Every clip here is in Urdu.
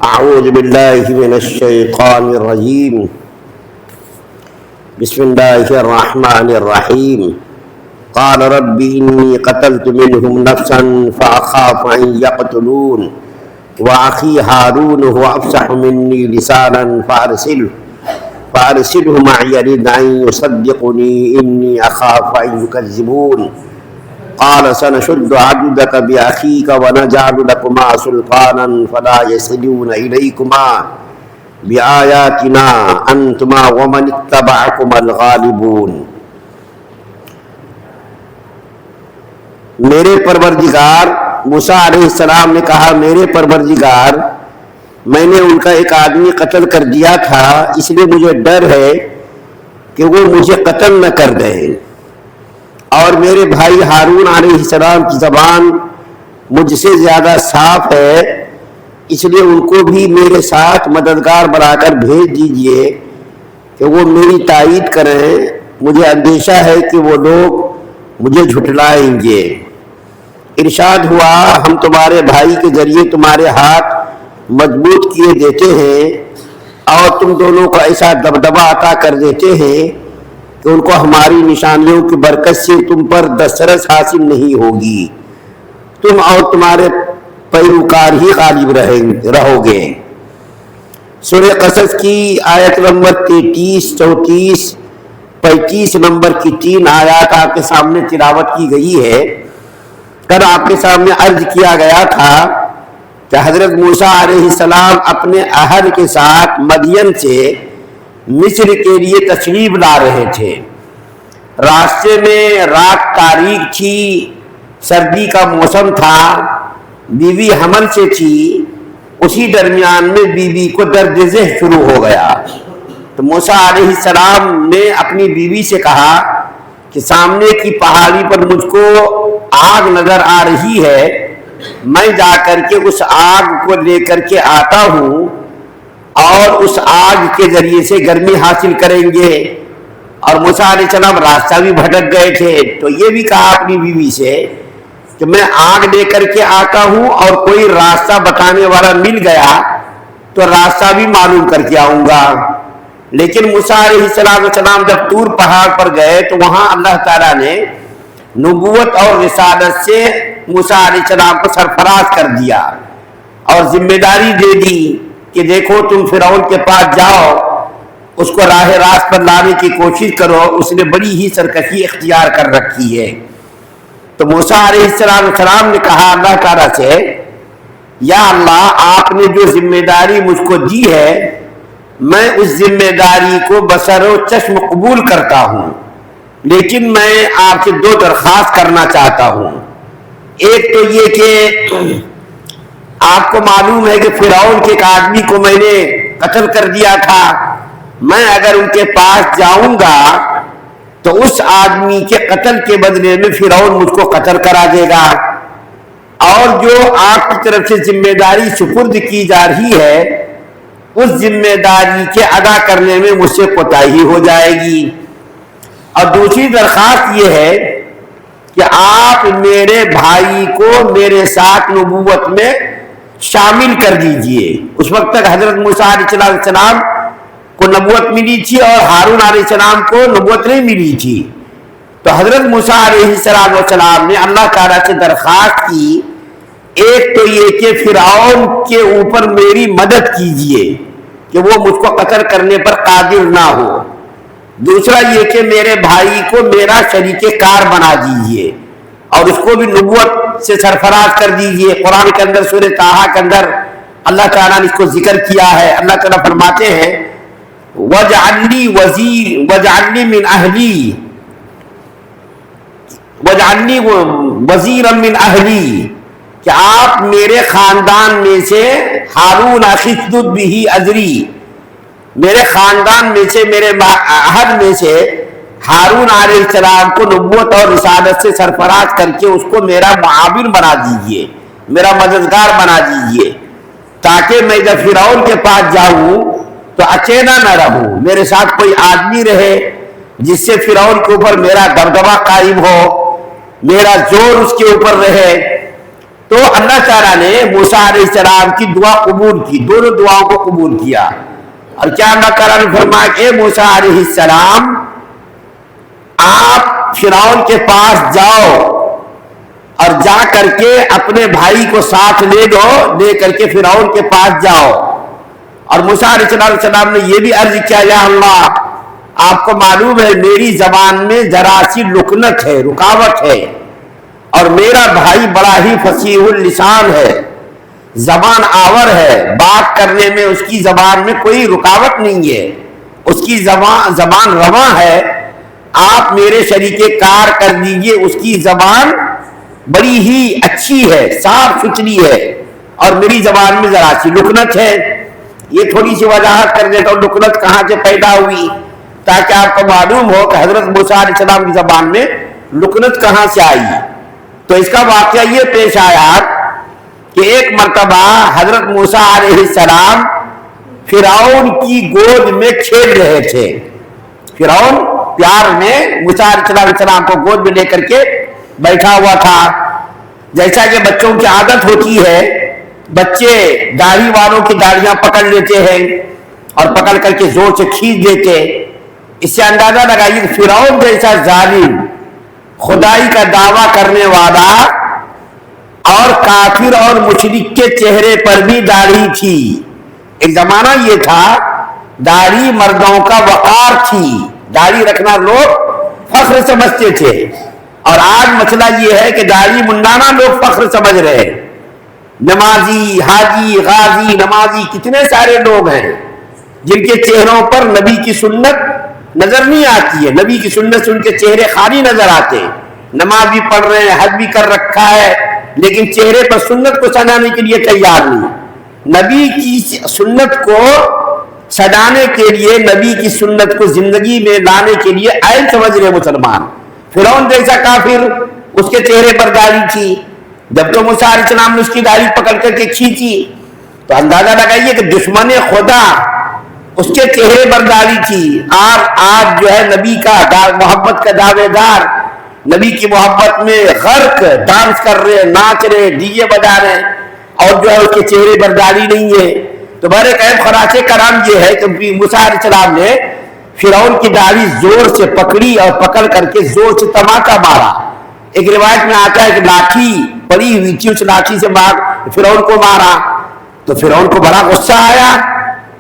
اعوذ باللہ من الشیطان الرجیم بسم اللہ الرحمن الرحیم قال رب انی قتلت منهم نفسا فاخاف ان یقتلون واخی ہارون هو افصح منی لسانا فارسله معی رد ان یصدقنی انی اخاف ان یکذبون قال سنشد عضدك بأخيك ونجعل لكما سلطانا فلا يصلون إليكما بآياتنا أنتما ومن اتبعكما الغالبون۔ میرے پروردگار، موسیٰ علیہ السلام نے کہا میرے پروردگار میں نے ان کا ایک آدمی قتل کر دیا تھا، اس لیے مجھے ڈر ہے کہ وہ مجھے قتل نہ کر دیں، اور میرے بھائی ہارون علیہ السلام کی زبان مجھ سے زیادہ صاف ہے، اس لیے ان کو بھی میرے ساتھ مددگار بنا کر بھیج دیجئے کہ وہ میری تائید کریں، مجھے اندیشہ ہے کہ وہ لوگ مجھے جھٹلائیں گے۔ ارشاد ہوا ہم تمہارے بھائی کے ذریعے تمہارے ہاتھ مضبوط کیے دیتے ہیں اور تم دونوں کو ایسا دبدبا عطا کر دیتے ہیں کہ ان کو ہماری نشانیوں کی برکت سے تم پر دسترس حاصل نہیں ہوگی، تم اور تمہارے پیروکار ہی غالب رہو گے۔ سورہ قصص کی آیت نمبر 33، 34، 35 نمبر کی 3 آیات آپ کے سامنے تلاوت کی گئی ہے۔ کل آپ کے سامنے عرض کیا گیا تھا کہ حضرت موسیٰ علیہ السلام اپنے اہل کے ساتھ مدین سے مصر کے لیے تشریف لا رہے تھے۔ راستے میں رات تاریک تھی، سردی کا موسم تھا، بیوی حمل سے تھی، اسی درمیان میں بیوی کو درد ذہ شروع ہو گیا۔ تو موسیٰ علیہ السلام نے اپنی بیوی سے کہا کہ سامنے کی پہاڑی پر مجھ کو آگ نظر آ رہی ہے، میں جا کر کے اس آگ کو لے کر کے آتا ہوں اور اس آگ کے ذریعے سے گرمی حاصل کریں گے۔ اور موسیٰ علیہ السلام راستہ بھی بھٹک گئے تھے، تو یہ بھی کہا اپنی بیوی سے کہ میں آگ لے کر کے آتا ہوں اور کوئی راستہ بتانے والا مل گیا تو راستہ بھی معلوم کر کے آؤں گا۔ لیکن موسیٰ علیہ السلام جب طور پہاڑ پر گئے تو وہاں اللہ تعالیٰ نے نبوت اور رسالت سے موسیٰ علیہ السلام کو سرفراز کر دیا اور ذمہ داری دے دی کہ دیکھو تم فرعون کے پاس جاؤ، اس کو راہ راست پر لانے کی کوشش کرو، اس نے بڑی ہی سرکشی اختیار کر رکھی ہے۔ تو موسیٰ علیہ السلام نے کہا اللہ تعالیٰ سے یا اللہ آپ نے جو ذمہ داری مجھ کو دی ہے میں اس ذمہ داری کو بسر و چشم قبول کرتا ہوں، لیکن میں آپ سے 2 درخواست کرنا چاہتا ہوں۔ ایک تو یہ کہ آپ کو معلوم ہے کہ فرعون کے ایک آدمی کو میں نے قتل کر دیا تھا، میں اگر ان کے پاس جاؤں گا تو اس آدمی کے قتل کے بدلے میں فرعون مجھ کو قتل کرا دے گا، اور جو آپ کی طرف سے ذمہ داری سپرد کی جا رہی ہے اس ذمہ داری کے ادا کرنے میں مجھ سے کوتاہی ہو جائے گی۔ اور دوسری درخواست یہ ہے کہ آپ میرے بھائی کو میرے ساتھ نبوت میں شامل کر دیجئے۔ اس وقت تک حضرت موسیٰ علیہ السلام کو نبوت ملی تھی اور ہارون علیہ السلام کو نبوت نہیں ملی تھی۔ تو حضرت موسیٰ علیہ السلام نے اللہ تعالیٰ سے درخواست کی، ایک تو یہ کہ فرعون کے اوپر میری مدد کیجئے کہ وہ مجھ کو قتل کرنے پر قادر نہ ہو، دوسرا یہ کہ میرے بھائی کو میرا شریک کار بنا دیجئے اور اس کو بھی نبوت سے سرفراز کر دیجئے۔ قرآن کے اندر سورہ طٰہٰ کے اندر اللہ تعالیٰ نے اس کو ذکر کیا ہے۔ اللہ تعالیٰ فرماتے ہیں وَاجْعَلْنِي وَزِيرًا مِّنْ أَهْلِي کہ آپ میرے خاندان میں سے ہارون اخشدد بہ اذری، میرے خاندان میں سے میرے اہل میں سے ہارون علیہ السلام کو نبوت اور رسالت سے سرفراز کر کے اس کو میرا معاون بنا دیجئے، میرا مددگار بنا دیجئے، تاکہ میں جب فرعون کے پاس جاؤں تو اکیلا نہ رہوں، میرے ساتھ کوئی آدمی رہے جس سے فرعون کے اوپر میرا دبدبا قائم ہو، میرا زور اس کے اوپر رہے۔ تو اللہ تعالیٰ نے موسیٰ علیہ السلام کی دعا قبول کی، دونوں دعاؤں کو قبول کیا۔ اور کیا اللہ تعالیٰ نے فرمایا کہ اے موسیٰ علیہ السلام آپ فرعون کے پاس جاؤ اور جا کر کے اپنے بھائی کو ساتھ لے لو، لے کر کے فرعون کے پاس جاؤ۔ اور موسیٰ علیہ السلام نے یہ بھی عرض کیا یا اللہ آپ کو معلوم ہے میری زبان میں ذرا سی لکنت ہے، رکاوٹ ہے، اور میرا بھائی بڑا ہی فصیح اللسان ہے، زبان آور ہے، بات کرنے میں اس کی زبان میں کوئی رکاوٹ نہیں ہے، اس کی زبان رواں ہے، آپ میرے شریک کار کر دیجئے، اس کی زبان بڑی ہی اچھی ہے، صاف ستھری ہے، اور میری زبان میں ذرا سی لکنت ہے۔ یہ تھوڑی سی وضاحت کر دیتا ہوں لکنت کہاں سے پیدا ہوئی، تاکہ آپ کو معلوم ہو کہ حضرت موسیٰ علیہ السلام کی زبان میں لکنت کہاں سے آئی۔ تو اس کا واقعہ یہ پیش آیا کہ ایک مرتبہ حضرت موسیٰ علیہ السلام فرعون کی گود میں کھیل رہے تھے۔ فرعون پیار میں موسیٰ علیہ السلام کو گود میں لے کر کے بیٹھا ہوا تھا۔ جیسا کہ بچوں کی عادت ہوتی ہے، بچے داڑھی والوں کی داڑھیاں پکڑ لیتے ہیں اور پکڑ کر کے زور سے کھینچ دیتے۔ اس سے اندازہ لگائیے کہ فرعون جیسا ظالم، خدائی کا دعویٰ کرنے والا اور کافر اور مشرک کے چہرے پر بھی داڑھی تھی۔ ایک زمانہ یہ تھا داڑھی مردوں کا وقار تھی، داڑھی رکھنا لوگ فخر سمجھتے تھے، اور آج مسئلہ یہ ہے کہ داڑھی منڈانا لوگ فخر سمجھ رہے ہیں۔ نمازی، حاجی، غازی، نمازی کتنے سارے لوگ ہیں جن کے چہروں پر نبی کی سنت نظر نہیں آتی ہے، نبی کی سنت سے ان کے چہرے خالی نظر آتے ہیں، نماز بھی پڑھ رہے ہیں، حج بھی کر رکھا ہے، لیکن چہرے پر سنت کو سجانے کے لیے تیار نہیں۔ نبی کی سنت کو سجانے کے لیے، نبی کی سنت کو زندگی میں لانے کے لیے عین سمجھ رہے مسلمان۔ فرعون جیسا کافر، اس کے چہرے پر داڑھی تھی، جب تو موسیٰ علیہ السلام نے اس کی داڑھی پکڑ کر کے کھینچی تو اندازہ لگائیے کہ دشمن خدا اس کے چہرے پر داڑھی تھی، اور آج جو ہے نبی کا محبت کا دعوے دار، نبی کی محبت میں غرق، ڈانس کر رہے، ناچ رہے، ڈی جے بجا رہے، اور جو ہے اس کے چہرے پر داڑھی نہیں ہے۔ تو بہر کیف خلاصے کرام یہ ہے کہ موسیٰ علیہ السلام نے فرعون کی داڑھی زور سے پکڑی اور پکڑ کر کے زور سے تماچا مارا۔ ایک روایت میں آتا ہے کہ لاٹھی پڑی ہوئی تھی، اس لاٹھی سے فرعون کو مارا، تو فرعون کو بڑا غصہ آیا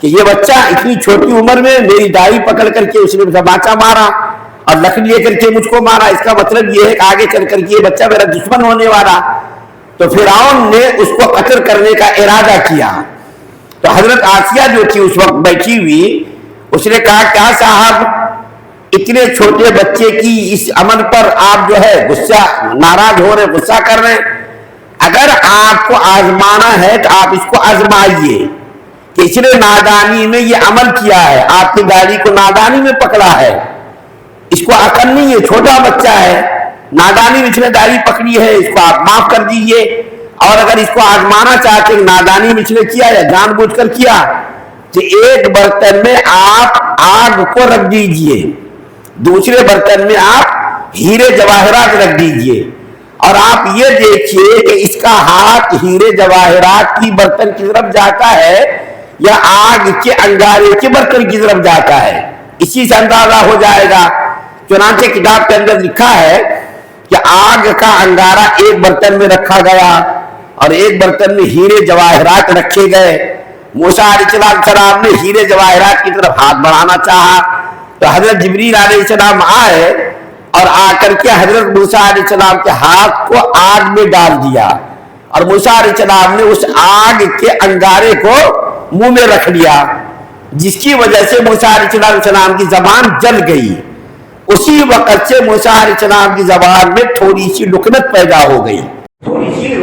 کہ یہ بچہ اتنی چھوٹی عمر میں میری داڑھی پکڑ کر کے اس نے تماچا مارا اور لکڑی لے کر کے مجھ کو مارا، اس کا مطلب یہ ہے کہ آگے چل کر کے یہ بچہ میرا دشمن ہونے والا۔ تو فرعون نے اس کو قتل کرنے کا ارادہ کیا۔ تو حضرت آسیہ جو تھی اس وقت بیٹھی ہوئی، اس نے کہا کیا صاحب اتنے چھوٹے بچے کی اس عمل پر آپ جو ہے غصہ، ناراض ہو رہے، غصہ کر رہے ہیں؟ اگر آپ کو آزمانا ہے تو آپ اس کو آزمائیے کہ اس نے نادانی میں یہ عمل کیا ہے، آپ کی داڑھی کو نادانی میں پکڑا ہے، اس کو عقل نہیں ہے، چھوٹا بچہ ہے، نادانی میں اس نے داڑھی پکڑی ہے، اس کو آپ معاف کر دیجئے۔ اور اگر اس کو آزمانا چاہتے ہیں نادانی میں اس نے کیا یا جان بوجھ کر کیا، تو ایک برتن میں آپ آگ کو رکھ دیجئے، دوسرے برتن میں آپ ہیرے جواہرات رکھ دیجئے، اور آپ یہ دیکھیے کہ اس کا ہاتھ ہیرے جواہرات کی برتن کی طرف جاتا ہے یا آگ کے انگارے کے برتن کی طرف جاتا ہے، اسی سے اندازہ ہو جائے گا۔ چنانچہ کتاب کے اندر لکھا ہے کہ آگ کا انگارہ ایک برتن میں رکھا گیا اور ایک برتن میں ہیرے جواہرات رکھے گئے۔ موسیٰ علیہ السلام نے ہیرے جواہرات کی طرف ہاتھ بڑھانا چاہا تو حضرت جبریل علیہ السلام آئے اور آ کر کے حضرت موسیٰ علیہ السلام کے ہاتھ کو آگ میں ڈال دیا، اور موسیٰ علیہ السلام نے اس آگ کے انگارے کو منہ میں رکھ لیا، جس کی وجہ سے موسیٰ علیہ السلام کی زبان جل گئی۔ اسی وقت سے موسیٰ علیہ السلام کی زبان میں تھوڑی سی لکنت پیدا ہو گئی، تھوڑی سی